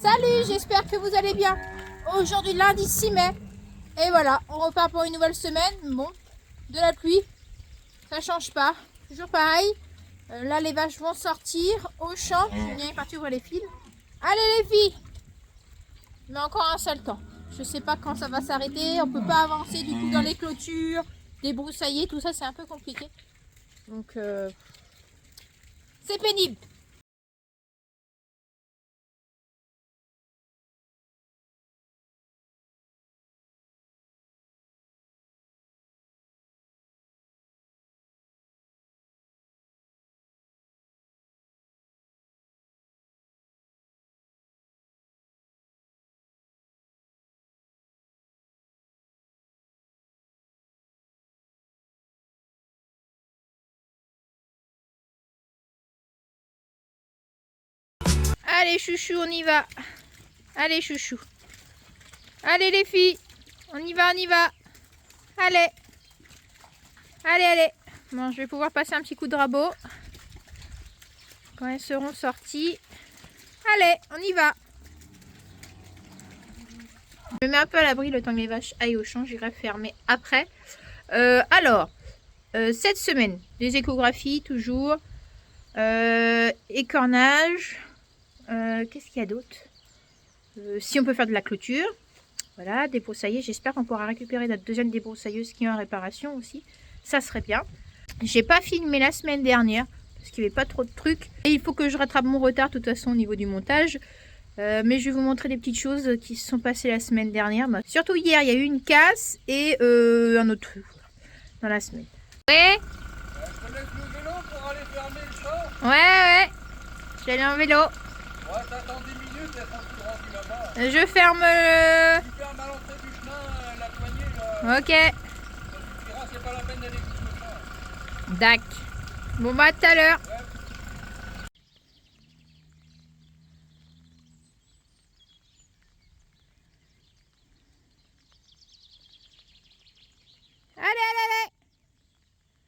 Salut, j'espère que vous allez bien. Aujourd'hui lundi 6 mai. Et voilà, on repart pour une nouvelle semaine. Bon, de la pluie, ça change pas. Toujours pareil. Là les vaches vont sortir au champ. Julien est parti ouvrir les fils. Allez les filles. Mais encore un seul temps. Je sais pas quand ça va s'arrêter. On peut pas avancer du coup dans les clôtures, débroussailler, tout ça c'est un peu compliqué. Donc c'est pénible. Allez chouchou, on y va. Allez chouchou. Allez les filles, on y va, on y va. Allez. Allez, allez. Bon, je vais pouvoir passer un petit coup de rabot quand elles seront sorties. Allez, on y va. Je me mets un peu à l'abri le temps que les vaches aillent au champ. J'irai fermer après. Cette semaine, des échographies toujours. Écornage. Qu'est-ce qu'il y a d'autre? Si on peut faire de la clôture. Voilà, débroussailler. J'espère qu'on pourra récupérer notre deuxième débroussailleuse qui est en réparation aussi. Ça serait bien. J'ai pas filmé la semaine dernière parce qu'il n'y avait pas trop de trucs. Et il faut que je rattrape mon retard de toute façon au niveau du montage. Mais je vais vous montrer des petites choses qui se sont passées la semaine dernière. Bah, surtout hier, il y a eu une casse et un autre truc dans la semaine. Ouais. Je te laisse le vélo pour aller fermer le champ. Ouais. Je vais aller en vélo. Ouais, t'attends 10 minutes, elles sont toutes rendues là-bas. Je ferme le... Tu fermes à l'entrée du chemin, la poignée là. Ok. Tu diras, c'est pas la peine d'aller jusqu'au champ. Dac. Bon bah à tout à l'heure. Ouais. Allez.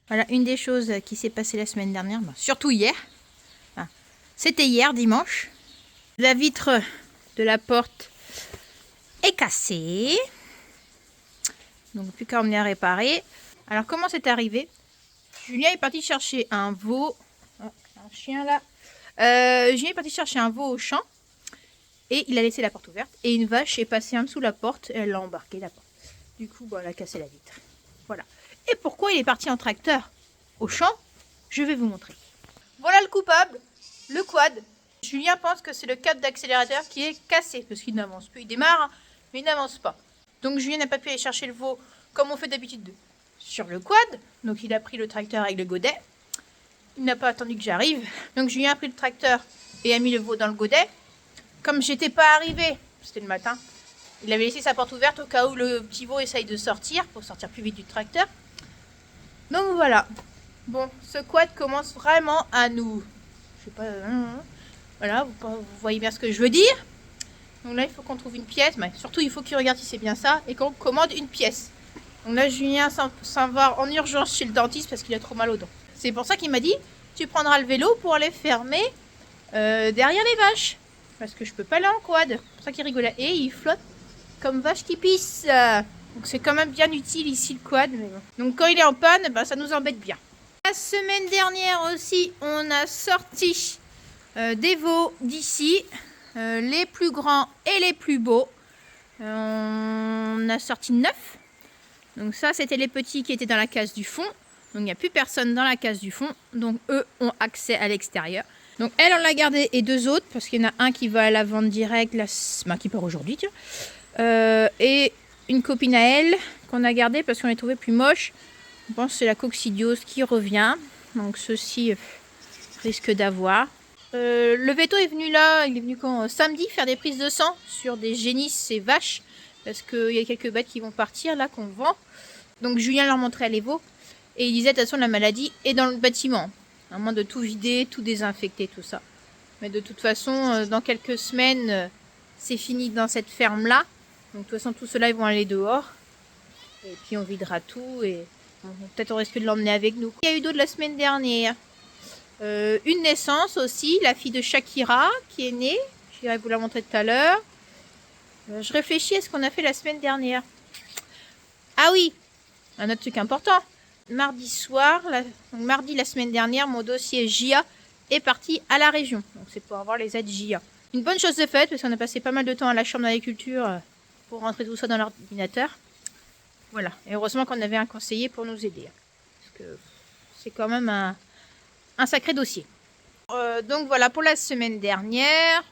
Voilà une des choses qui s'est passée la semaine dernière, bah, surtout hier. Enfin, c'était hier, dimanche. La vitre de la porte est cassée. Donc plus qu'à emmener à réparer. Alors comment c'est arrivé? Julien est parti chercher un veau. Oh, un chien là. Julien est parti chercher un veau au champ. Et il a laissé la porte ouverte. Et une vache est passée en dessous de la porte. Et elle l'a embarqué la porte. Du coup, bon, elle a cassé la vitre. Voilà. Et pourquoi il est parti en tracteur au champ? Je vais vous montrer. Voilà le coupable. Le quad. Julien pense que c'est le câble d'accélérateur qui est cassé. Parce qu'il n'avance plus. Il démarre, mais il n'avance pas. Donc Julien n'a pas pu aller chercher le veau comme on fait d'habitude sur le quad. Donc il a pris le tracteur avec le godet. Il n'a pas attendu que j'arrive. Donc Julien a pris le tracteur et a mis le veau dans le godet. Comme j'étais pas arrivée, c'était le matin, il avait laissé sa porte ouverte au cas où le petit veau essaye de sortir, pour sortir plus vite du tracteur. Donc voilà. Bon, ce quad commence vraiment à nous... Je sais pas... Voilà, vous voyez bien ce que je veux dire. Donc là, il faut qu'on trouve une pièce. Mais surtout, il faut qu'il regarde si c'est bien ça. Et qu'on commande une pièce. Donc là, Julien s'en va en urgence chez le dentiste parce qu'il a trop mal aux dents. C'est pour ça qu'il m'a dit, tu prendras le vélo pour aller fermer derrière les vaches. Parce que je peux pas aller en quad. C'est pour ça qu'il rigolait. Et il flotte comme vache qui pisse. Donc c'est quand même bien utile ici le quad. Mais bon. Donc quand il est en panne, bah, ça nous embête bien. La semaine dernière aussi, on a sorti des veaux d'ici. Les plus grands et les plus beaux. On a sorti 9. Donc ça, c'était les petits qui étaient dans la case du fond. Donc il n'y a plus personne dans la case du fond. Donc eux ont accès à l'extérieur. Donc elle, on l'a gardé et 2 autres. Parce qu'il y en a un qui va à la vente directe. Qui part aujourd'hui, tiens. Et une copine à elle qu'on a gardée parce qu'on les trouvait plus moches. Je pense que c'est la coccidiose qui revient. Donc ceci risque d'avoir. Le veto est venu là, il est venu quand samedi faire des prises de sang sur des génisses et vaches. Parce qu'il y a quelques bêtes qui vont partir là qu'on vend. Donc Julien leur montrait les veaux. Et il disait de toute façon la maladie est dans le bâtiment. À moins de tout vider, tout désinfecter, tout ça. Mais de toute façon, dans quelques semaines, c'est fini dans cette ferme là. Donc de toute façon tout cela ils vont aller dehors. Et puis on videra tout et peut-être on risque de l'emmener avec nous. Il y a eu d'autres la semaine dernière. Une naissance aussi, la fille de Shakira qui est née. j'irai vous la montrer tout à l'heure. Je réfléchis à ce qu'on a fait la semaine dernière. Ah oui, un autre truc important. Mardi soir, mardi la semaine dernière, mon dossier JA est parti à la région. Donc c'est pour avoir les aides JA. Une bonne chose de faite parce qu'on a passé pas mal de temps à la chambre d'agriculture pour rentrer tout ça dans l'ordinateur. Voilà. Et heureusement qu'on avait un conseiller pour nous aider. Parce que c'est quand même un sacré dossier. Donc voilà pour la semaine dernière.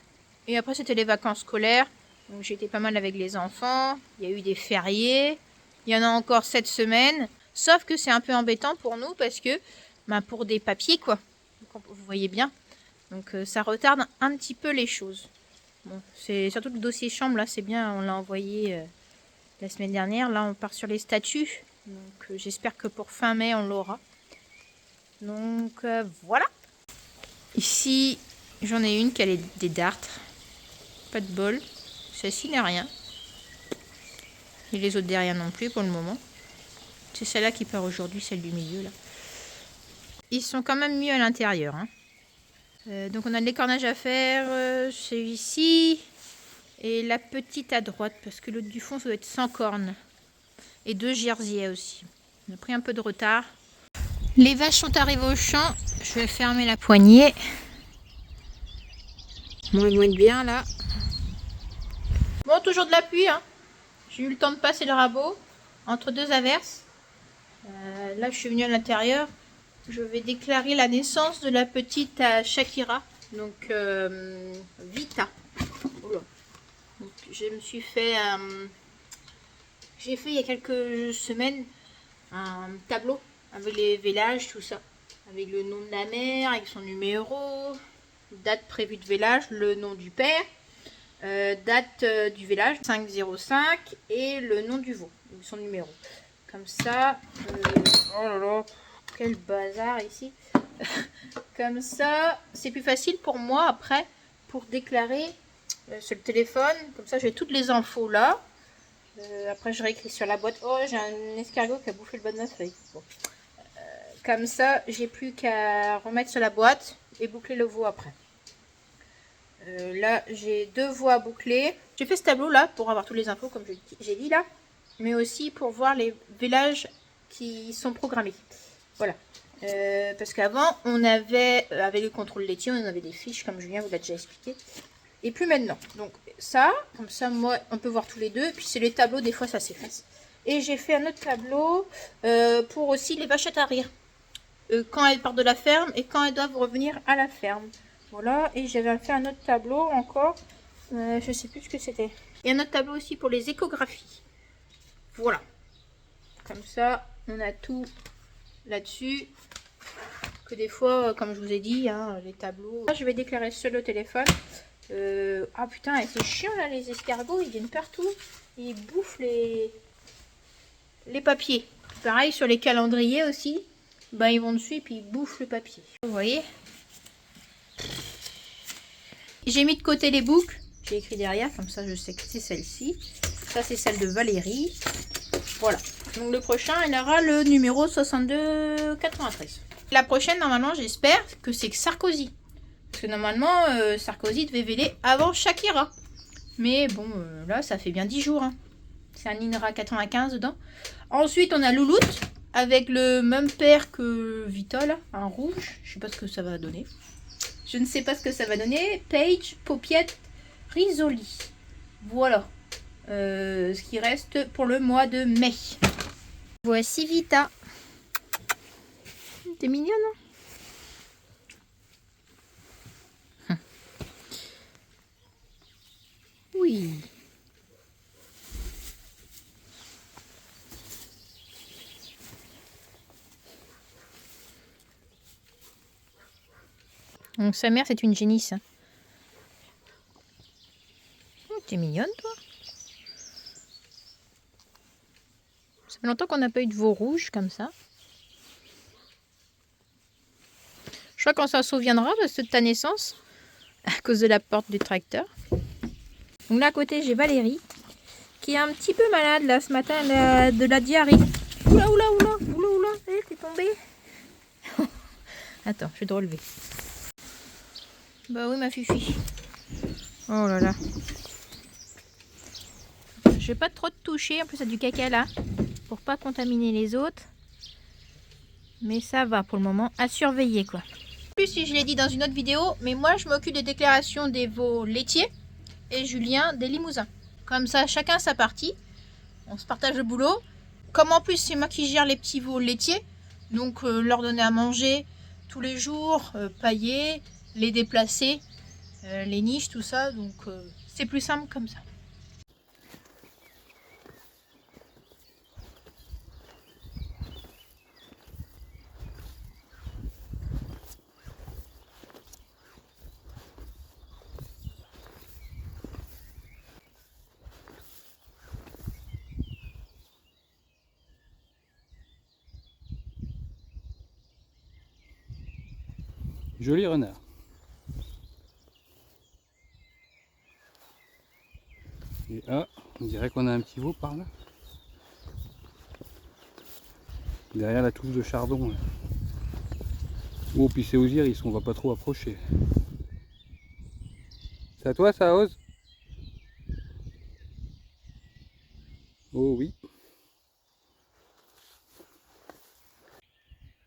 Et après c'était les vacances scolaires. Donc j'ai été pas mal avec les enfants. Il y a eu des fériés. Il y en a encore cette semaine. Sauf que c'est un peu embêtant pour nous parce que pour des papiers quoi. Vous voyez bien. Donc ça retarde un petit peu les choses. Bon, c'est surtout le dossier chambre là, c'est bien, on l'a envoyé la semaine dernière. Là on part sur les statuts. Donc j'espère que pour fin mai on l'aura. Donc voilà. Ici j'en ai une qui a des dartres. Pas de bol. Celle-ci n'a rien. Et les autres derrière non plus pour le moment. C'est celle-là qui part aujourd'hui, celle du milieu là. Ils sont quand même mieux à l'intérieur. Hein. Donc on a de l'écornage à faire. C'est ici. Et la petite à droite. Parce que l'autre du fond ça doit être sans cornes. Et 2 jerseys aussi. On a pris un peu de retard. Les vaches sont arrivées au champ. Je vais fermer la poignée. Bon, ils vont être bien là. Bon, toujours de la pluie. Hein. J'ai eu le temps de passer le rabot entre 2 averses. Là, je suis venue à l'intérieur. Je vais déclarer la naissance de la petite Shakira. Donc, Vita. Oula. Donc, je me suis fait... j'ai fait il y a quelques semaines un tableau avec les vélages, tout ça. Avec le nom de la mère, avec son numéro, date prévue de vélage, le nom du père, date du vélage, 505, et le nom du veau, son numéro. Comme ça, oh là là, quel bazar ici. Comme ça, c'est plus facile pour moi après, pour déclarer sur le téléphone. Comme ça, j'ai toutes les infos là. Après, je réécris sur la boîte. Oh, j'ai un escargot qui a bouffé le bas de ma feuille. Bon. Comme ça, j'ai plus qu'à remettre sur la boîte et boucler le veau après. Là, j'ai 2 veaux à boucler. J'ai fait ce tableau là pour avoir toutes les infos, comme j'ai dit là. Mais aussi pour voir les vélages qui sont programmés. Voilà. Parce qu'avant, on avait, avec le contrôle laitier, on avait des fiches, comme Julien vous l'a déjà expliqué. Et plus maintenant. Donc ça, comme ça, moi, on peut voir tous les deux. Puis c'est les tableaux, des fois, ça s'efface. Et j'ai fait un autre tableau pour aussi les vachettes à rire. Quand elles partent de la ferme et quand elles doivent revenir à la ferme. Voilà. Et j'avais fait un autre tableau encore. Je sais plus ce que c'était. Et un autre tableau aussi pour les échographies. Voilà. Comme ça, on a tout là-dessus. Que des fois, comme je vous ai dit, hein, les tableaux... Là, je vais déclarer sur le téléphone. Ah putain, c'est chiant là, les escargots, ils viennent partout. Ils bouffent les papiers. Pareil sur les calendriers aussi. Ben, ils vont dessus et puis ils bouffent le papier. Vous voyez? J'ai mis de côté les boucles. J'ai écrit derrière, comme ça je sais que c'est celle-ci. Ça c'est celle de Valérie. Voilà. Donc le prochain, il aura le numéro 6293. La prochaine, normalement, j'espère que c'est Sarkozy. Parce que normalement, Sarkozy devait véler avant Shakira. Mais bon, là, ça fait bien 10 jours. Hein. C'est un INRA 95 dedans. Ensuite, on a Louloute, avec le même père que Vita, là, un rouge. Je sais pas ce que ça va donner. Je ne sais pas ce que ça va donner. Paige, Paupiette, Risoli. Voilà. Ce qui reste pour le mois de mai. Voici Vita. T'es mignonne, hein? Oui. Donc sa mère c'est une génisse. T'es mignonne toi. Ça fait longtemps qu'on n'a pas eu de veau rouge comme ça. Je crois qu'on s'en souviendra de ta naissance à cause de la porte du tracteur. Donc là à côté j'ai Valérie qui est un petit peu malade là ce matin, elle a de la diarrhée. Oula oula oula oula oula, t'es tombée. Attends, je vais te relever. Bah oui ma fifi. Oh là là. Je vais pas trop te toucher, en plus il y a du caca là, pour pas contaminer les autres. Mais ça va pour le moment, à surveiller quoi. En plus, si je l'ai dit dans une autre vidéo, mais moi je m'occupe des déclarations des veaux laitiers et Julien des limousins. Comme ça, chacun sa partie. On se partage le boulot. Comme en plus c'est moi qui gère les petits veaux laitiers, donc leur donner à manger tous les jours, pailler, les déplacer, les niches, tout ça, donc c'est plus simple comme ça. Joli renard. Et ah, on dirait qu'on a un petit veau par là. Derrière la touffe de chardon. Là. Oh, puis ces osiers, on va pas trop approcher. C'est à toi ça, Ose? Oh oui.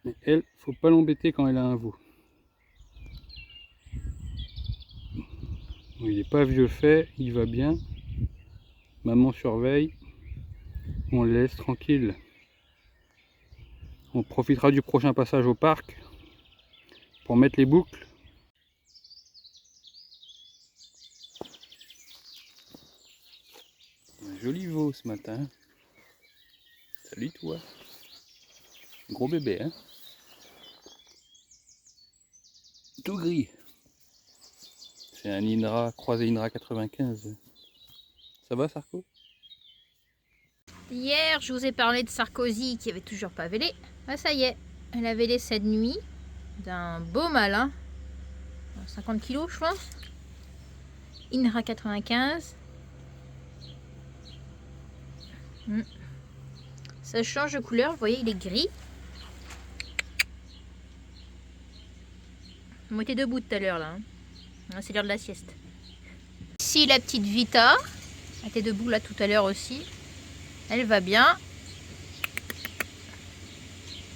Mais elle, faut pas l'embêter quand elle a un veau. Il n'est pas vieux fait, il va bien. Maman surveille. On le laisse tranquille. On profitera du prochain passage au parc pour mettre les boucles. Un joli veau ce matin. Salut toi. Gros bébé, hein. Tout gris. C'est un Indra, croisé Indra 95. Ça va Sarko? Hier, je vous ai parlé de Sarkozy qui avait toujours pas vélé. Ah, ça y est, elle a vélé cette nuit d'un beau malin. 50 kg, je pense. Indra 95. Ça change de couleur, vous voyez, il est gris. On était debout tout à l'heure là. C'est l'heure de la sieste. Ici la petite Vita. Elle était debout là tout à l'heure aussi. Elle va bien.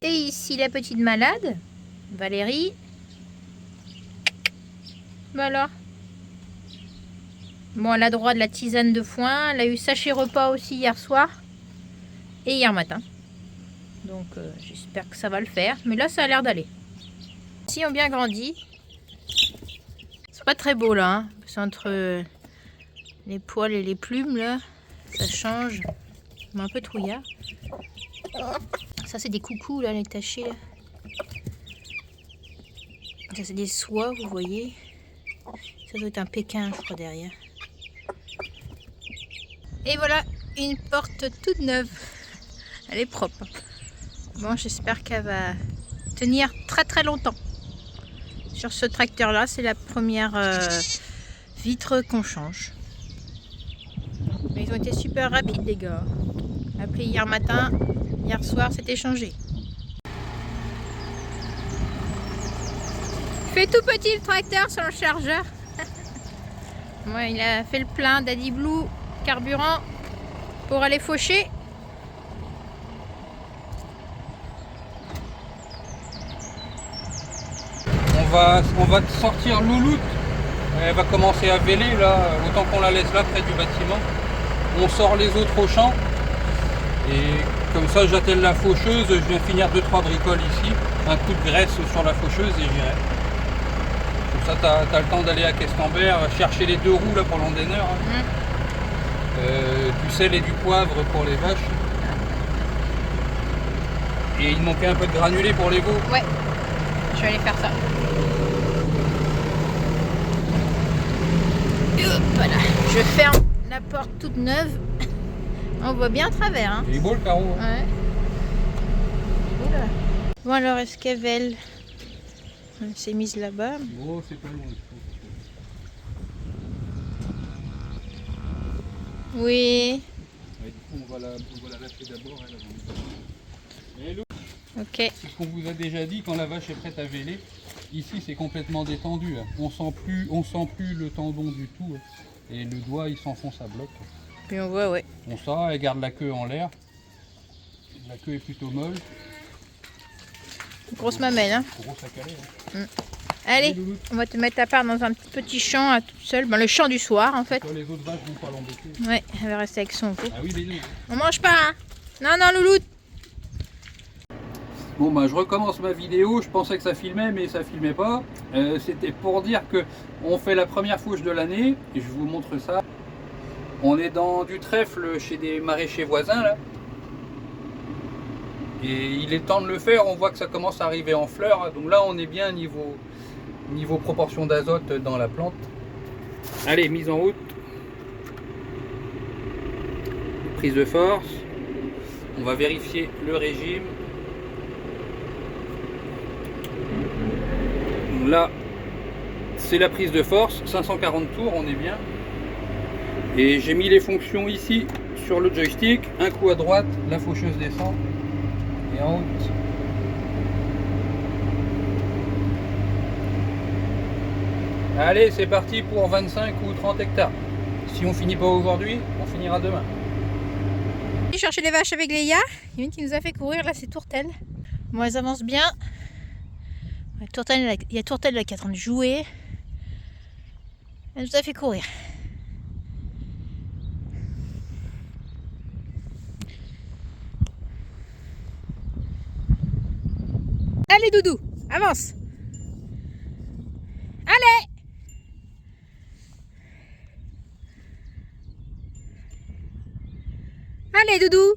Et ici la petite malade, Valérie. Voilà. Bon, elle a droit de la tisane de foin. Elle a eu sachet repas aussi hier soir. Et hier matin. Donc j'espère que ça va le faire. Mais là ça a l'air d'aller. Ici ont bien grandi. C'est pas très beau là. Hein. C'est entre les poils et les plumes là. Ça change. Mais un peu trouillard. Ça c'est des coucous là, les tachés là. Ça c'est des soies, vous voyez. Ça doit être un Pékin je crois derrière. Et voilà, une porte toute neuve. Elle est propre. Bon, j'espère qu'elle va tenir très très longtemps. Sur ce tracteur là, c'est la première vitre qu'on change. Mais ils ont été super rapides les gars. Appelé hier matin, hier soir c'était changé. Fait tout petit le tracteur sur le chargeur. Bon, il a fait le plein d'Addy Blue carburant pour aller faucher. On va sortir Louloute. Elle va commencer à véler là, autant qu'on la laisse là près du bâtiment. On sort les autres au champ. Et comme ça j'attelle la faucheuse, je viens finir 2-3 bricoles ici. Un coup de graisse sur la faucheuse et j'irai. Comme ça t'as le temps d'aller à Questembert chercher les 2 roues là pour l'endéneur. Hein. Du sel et du poivre pour les vaches. Et il manquait un peu de granulé pour les veaux. Ouais, je vais aller faire ça. Et hop, voilà, je ferme la porte toute neuve. On voit bien à travers. Hein. Il est beau le carreau. Hein. Ouais. Oula. Bon alors, est-ce qu'Evel s'est mise là-bas? Oh, c'est pas loin. Oui. Ouais, du coup, on va la lâcher d'abord. Ok. C'est ce qu'on vous a déjà dit, quand la vache est prête à véler, ici c'est complètement détendu. Hein. On sent plus le tendon du tout. Hein. Et le doigt il s'enfonce à bloc. Puis on voit, ouais. Bon ça, elle garde la queue en l'air. La queue est plutôt molle. Grosse mamelle, hein. Grosse à caler. Hein. Allez, on va te mettre à part dans un petit champ à toute seule. Ben, le champ du soir en fait. Toi, les autres vaches vont pas l'embêter. Ouais, elle va rester avec son pot. Ah oui, les deux. On mange pas, hein. Non, non, louloute. Bon bah je recommence ma vidéo, je pensais que ça filmait mais ça filmait pas. C'était pour dire que on fait la première fauche de l'année et je vous montre ça. On est dans du trèfle chez des maraîchers voisins là. Et il est temps de le faire, on voit que ça commence à arriver en fleurs. Donc là on est bien niveau proportion d'azote dans la plante. Allez, mise en route. Prise de force. On va vérifier le régime. Là, c'est la prise de force, 540 tours, on est bien. Et j'ai mis les fonctions ici sur le joystick. Un coup à droite, la faucheuse descend. Et en route. Allez, c'est parti pour 25 ou 30 hectares. Si on finit pas aujourd'hui, on finira demain. On va chercher les vaches avec Léa. Il y a une qui nous a fait courir, là c'est Tourtel. Bon, elles avancent bien. Tourtel, il y a Tourtel là qui est en train de jouer. Elle nous a fait courir. Allez Doudou, avance. Allez. Allez Doudou.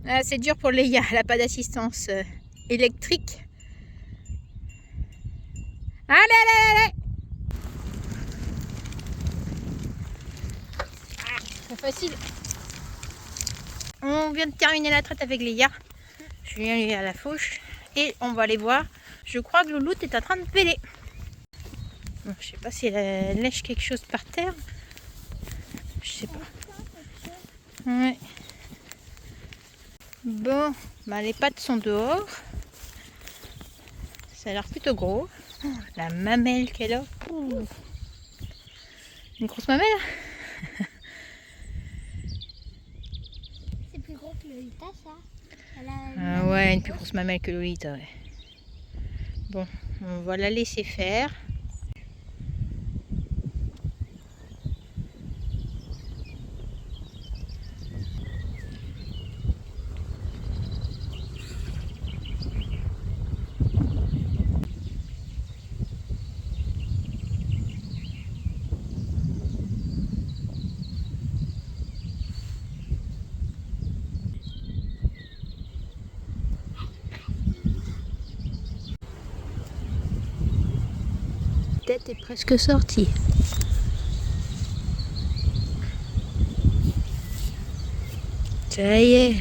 Ah, c'est dur pour Léa, elle n'a pas d'assistance électrique. Allez, allez, allez. Ah, c'est facile. On vient de terminer la traite avec Léa. Je viens aller à la fauche et on va aller voir. Je crois que Louloute est en train de péler. Bon, je sais pas si elle lèche quelque chose par terre. Je sais pas. Ouais. Bon, bah les pattes sont dehors. Ça a l'air plutôt gros. Oh, la mamelle qu'elle a. Ouh. Une grosse mamelle. C'est plus gros que Lolita, ça. Ah ouais, une plus grosse mamelle que Lolita, ouais. Bon, on va la laisser faire. La tête est presque sortie. Ça y est.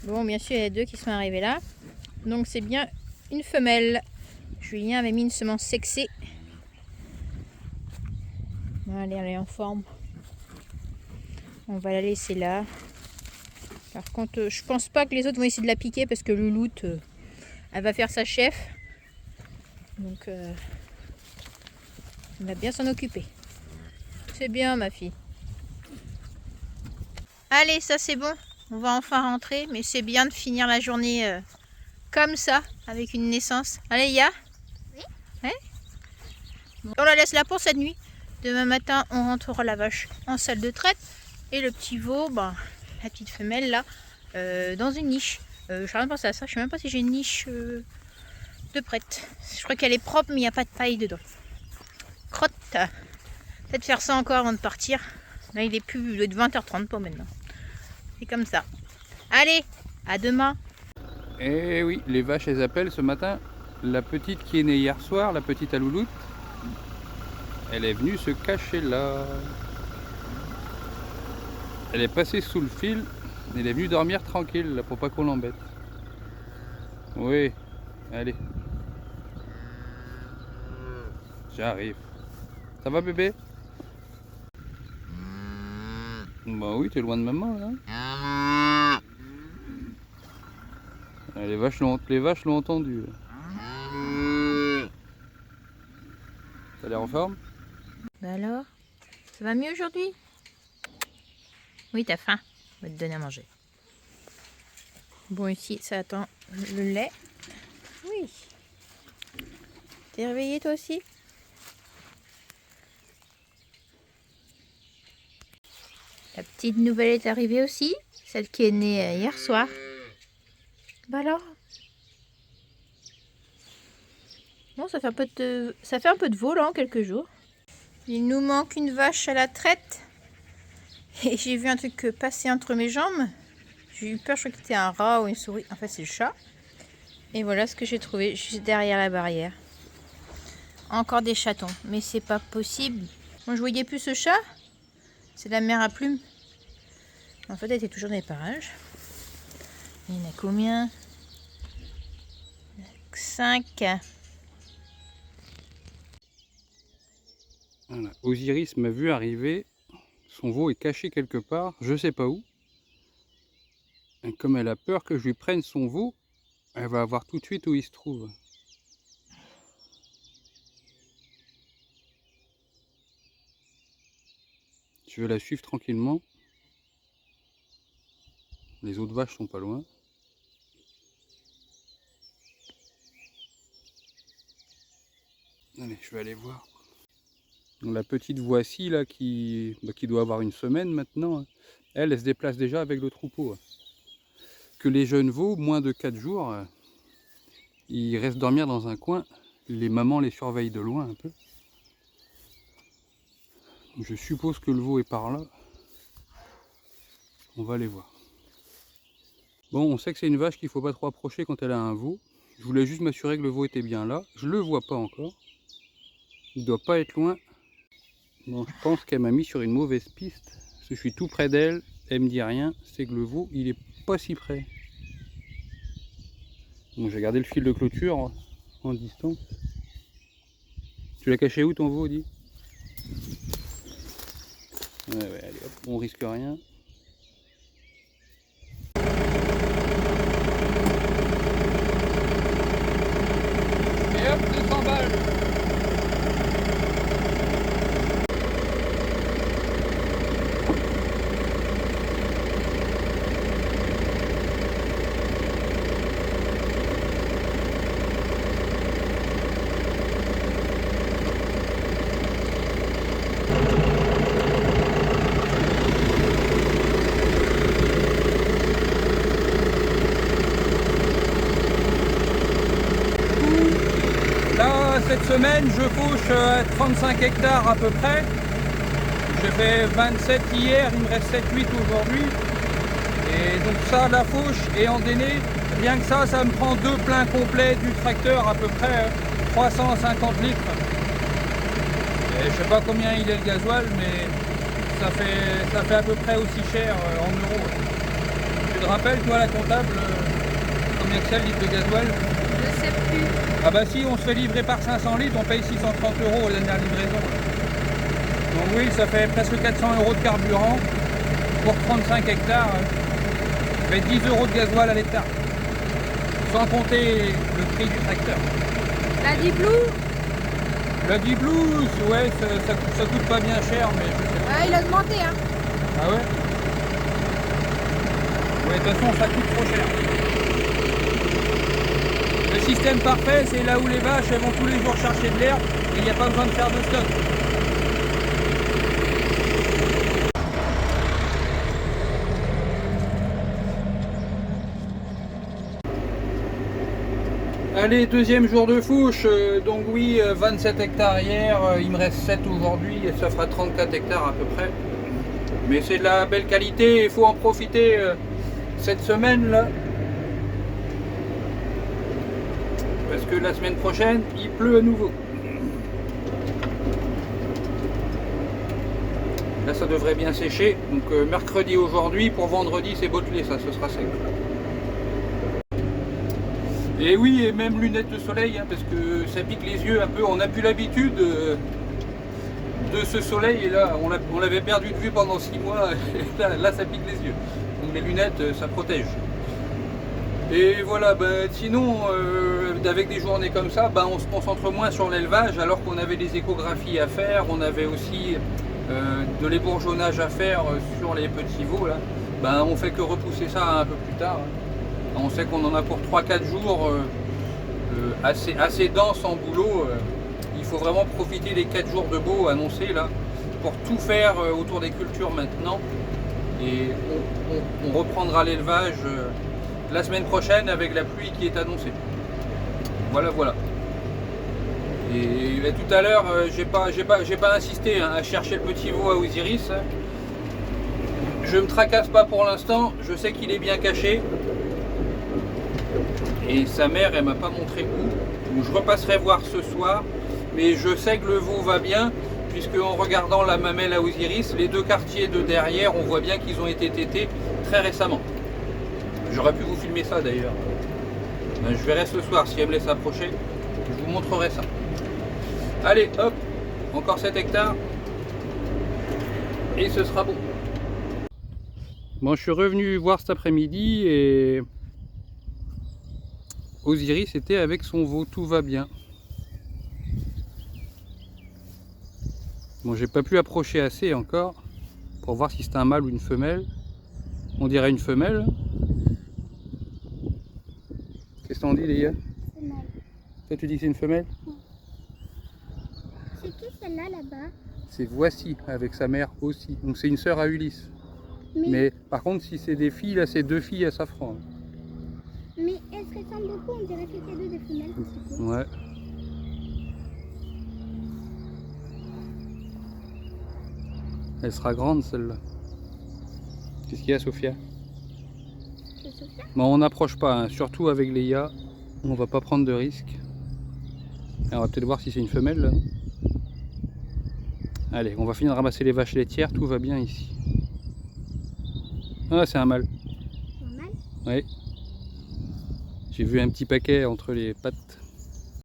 Bon, bien sûr, il y a deux qui sont arrivés là. Donc c'est bien une femelle. Julien avait mis une semence sexée. Allez, elle est en forme. On va la laisser là. Par contre, je pense pas que les autres vont essayer de la piquer parce que Louloute, elle va faire sa chef. Donc, elle va bien s'en occuper. C'est bien, ma fille. Allez, ça c'est bon. On va enfin rentrer. Mais c'est bien de finir la journée comme ça, avec une naissance. Allez, Ya? Oui. Ouais. Bon, on la laisse là pour cette nuit. Demain matin, on rentrera la vache en salle de traite. Et le petit veau, ben, la petite femelle là, dans une niche. Je n'ai rien pensé à ça. Je ne sais même pas si j'ai une niche de prête. Je crois qu'elle est propre, mais il n'y a pas de paille dedans. Crotte. Peut-être faire ça encore avant de partir. Là, il est plus de 20h30 pour maintenant. C'est comme ça. Allez, à demain. Eh oui, les vaches elles appellent ce matin. La petite qui est née hier soir, la petite à Louloute, elle est venue se cacher là. Elle est passée sous le fil. Elle est venue dormir tranquille là, pour pas qu'on l'embête. Oui, allez. J'arrive. Ça va bébé? Bah oui, t'es loin de maman là. Les vaches l'ont entendu. T'as l'air en forme? Bah alors, ça va mieux aujourd'hui? Oui, t'as faim. On va te donner à manger. Bon, ici, ça attend le lait. Oui. T'es réveillé toi aussi? La petite nouvelle est arrivée aussi. Celle qui est née hier soir. Bah alors? Bon, ça fait un peu de veau en quelques jours. Il nous manque une vache à la traite. Et j'ai vu un truc passer entre mes jambes. J'ai eu peur, je crois que c'était un rat ou une souris. En fait, c'est le chat. Et voilà ce que j'ai trouvé juste derrière la barrière. Encore des chatons, mais c'est pas possible. Moi, je voyais plus ce chat. C'est la mère à plumes. En fait, elle était toujours dans les parages. Il y en a combien? 5. Voilà. Osiris m'a vu arriver. Son veau est caché quelque part, je sais pas où. Et comme elle a peur que je lui prenne son veau, elle va voir tout de suite où il se trouve. Je vais la suivre tranquillement. Les autres vaches sont pas loin. Allez, je vais aller voir. Donc, la petite voici là qui doit avoir une semaine maintenant, elle se déplace déjà avec le troupeau. Que les jeunes veaux, moins de 4 jours, ils restent dormir dans un coin. Les mamans les surveillent de loin un peu. Je suppose que le veau est par là. On va aller voir. Bon, on sait que c'est une vache qu'il ne faut pas trop approcher quand elle a un veau. Je voulais juste m'assurer que le veau était bien là. Je le vois pas encore. Il doit pas être loin. Bon, je pense qu'elle m'a mis sur une mauvaise piste. Parce que je suis tout près d'elle. Elle me dit rien. C'est que le veau, il est pas si près. Bon, j'ai gardé le fil de clôture en distance. Tu l'as caché où ton veau, dit? Ouais, allez hop, on risque rien. Et hop, 200 balles. Cette semaine, je fauche 35 hectares à peu près. J'ai fait 27 hier, il me reste 7-8 aujourd'hui. Et donc ça, la fauche et endainé, rien que ça me prend 2 pleins complets du tracteur, à peu près 350 litres. Et je sais pas combien il est le gasoil, mais ça fait à peu près aussi cher en euros. Tu te rappelles, toi, la comptable, combien que c'est le litre de gasoil? Je sais plus. Ah bah si on se fait livrer par 500 litres, on paye 630 € la dernière livraison. Donc oui, ça fait presque 400 € de carburant pour 35 hectares. Ça fait 10 € de gasoil à l'hectare. Sans compter le prix du tracteur. La Diblou? La Diblou, ouais, ça coûte pas bien cher, mais je sais pas. Ah, il a augmenté, hein. Ah ouais? Ouais, de toute façon, ça coûte trop cher. Le système parfait, c'est là où les vaches elles vont tous les jours chercher de l'herbe et il n'y a pas besoin de faire de stock. Allez, deuxième jour de fauche, donc oui, 27 hectares hier, il me reste 7 aujourd'hui et ça fera 34 hectares à peu près. Mais c'est de la belle qualité, il faut en profiter cette semaine là. Parce que la semaine prochaine, il pleut à nouveau. Là, ça devrait bien sécher. Donc mercredi aujourd'hui, pour vendredi, c'est bottelé, ça, ce sera sec. Et oui, et même lunettes de soleil, hein, parce que ça pique les yeux un peu. On n'a plus l'habitude de ce soleil. Et là, on l'avait perdu de vue pendant 6 mois. Et là, ça pique les yeux. Donc les lunettes, ça protège. Et voilà, sinon, avec des journées comme ça, on se concentre moins sur l'élevage, alors qu'on avait des échographies à faire, on avait aussi de l'ébourgeonnage à faire sur les petits veaux. Là. On fait que repousser ça un peu plus tard. On sait qu'on en a pour 3-4 jours assez dense en boulot. Il faut vraiment profiter des 4 jours de beau annoncés là, pour tout faire autour des cultures maintenant. Et on reprendra l'élevage la semaine prochaine avec la pluie qui est annoncée. Voilà. Et tout à l'heure, j'ai pas insisté à chercher le petit veau à Osiris. Je me tracasse pas pour l'instant, je sais qu'il est bien caché. Et sa mère, elle m'a pas montré où. Donc je repasserai voir ce soir. Mais je sais que le veau va bien, puisque en regardant la mamelle à Osiris, les 2 quartiers de derrière, on voit bien qu'ils ont été tétés très récemment. J'aurais pu vous filmer ça d'ailleurs. Je verrai ce soir si elle me laisse approcher. Je vous montrerai ça. Allez, hop, encore 7 hectares. Et ce sera bon. Bon, je suis revenu voir cet après-midi et Osiris était avec son veau, tout va bien. Bon, j'ai pas pu approcher assez encore pour voir si c'était un mâle ou une femelle. On dirait une femelle. Qu'est-ce qu'on dit, Léa? Femelle. Toi, tu dis que c'est une femelle? Oui. C'est qui celle-là là-bas? C'est Voici, avec sa mère aussi. Donc c'est une sœur à Ulysse. Mais par contre, si c'est des filles, là, c'est 2 filles à Safran. Mais elles se ressemblent beaucoup, on dirait toutes les 2 des femelles. Ouais. Elle sera grande, celle-là. Qu'est-ce qu'il y a, Sophia? C'est Sophia? Bon, on n'approche pas, hein. Surtout avec Léa. On va pas prendre de risques. Alors, on va peut-être voir si c'est une femelle, là. Allez, on va finir de ramasser les vaches laitières, tout va bien ici. Ah, c'est un mâle. Un mâle? Oui. J'ai vu un petit paquet entre les pattes.